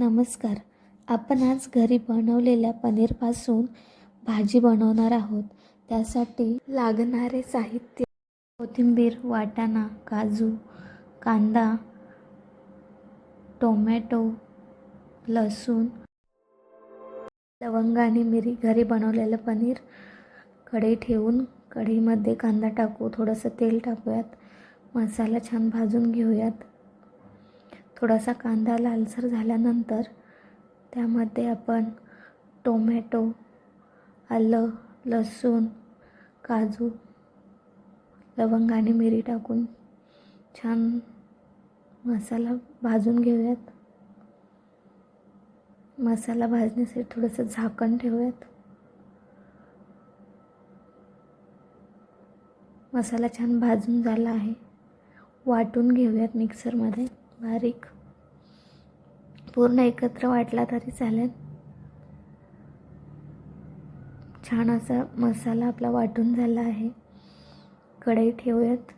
नमस्कार. आपण आज घरी बनवलेल्या पनीरपासून भाजी बनवणार आहोत. त्यासाठी लागणारे साहित्य: कोथिंबीर, वाटाणा, काजू, कांदा, टोमॅटो, लसूण, लवंग आणि मिरी. घरी बनवलेलं पनीर. कढई ठेवून कढईमध्ये कांदा टाकू, थोडंसं तेल टाकूयात. मसाला छान भाजून घेऊयात. थोडासा कांदा लालसर झाल्यानंतर त्यामध्ये आपण टोमॅटो, आलं, लसूण, काजू, लवंग आणि मिरी टाकून छान मसाला भाजून घेऊयात. मसाला भाजण्यासाठी थोडंसं झाकण ठेवूयात. मसाला छान भाजून झाला आहे. वाटून घेऊयात मिक्सरमध्ये बारीक. पूर्ण एकत्र वाटला तरी चालेल. छान असा मसाला आपला वाटून झाला आहे. कढई ठेवूयात.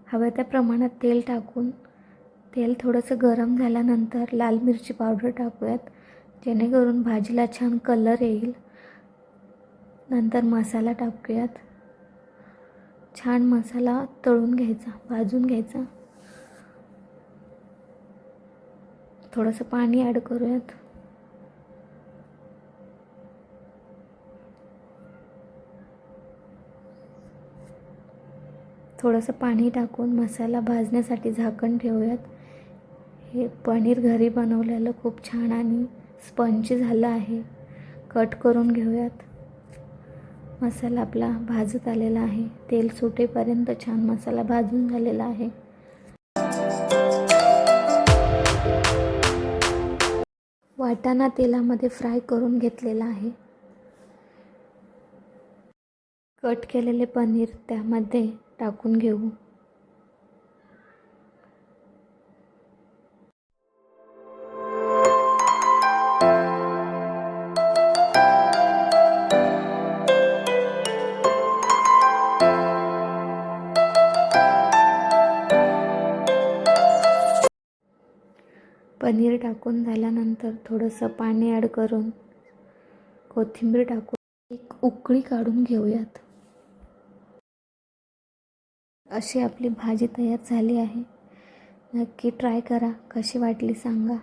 हव्या त्या प्रमाणात तेल टाकून तेल थोडंसं गरम झाल्यानंतर लाल मिरची पावडर टाकूयात, जेणेकरून भाजीला छान कलर येईल. नंतर मसाला टाकूयात. छान मसाला तळून घ्यायचा, भाजून घ्यायचा. थोडंसं पाणी ॲड करूयात. थोडंसं पाणी टाकून मसाला भाजण्यासाठी झाकण ठेवूयात. हे पनीर घरी बनवलेलं खूप छान आणि स्पंजी झालं आहे. कट करून घेऊयात. मसाला आपला भाजत आलेला आहे. तेल सुटेपर्यंत छान मसाला भाजून झालेला आहे. वाटाणा तेलामध्ये फ्राय करून घेतलेला आहे. कट केलेले पनीर त्यामध्ये टाकून घेऊ. पनीर टाकून झाल्यानंतर थोडंसं पाणी ॲड करून कोथिंबीर टाकून एक उकळी काढून घेऊयात. अशी आपली भाजी तयार झाली आहे. नक्की ट्राय करा. कशी वाटली सांगा.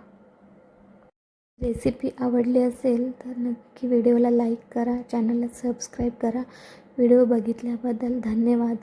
रेसिपी आवडली असेल तर नक्की व्हिडिओला लाईक करा, चॅनलला सबस्क्राईब करा. व्हिडिओ बघितल्याबद्दल धन्यवाद.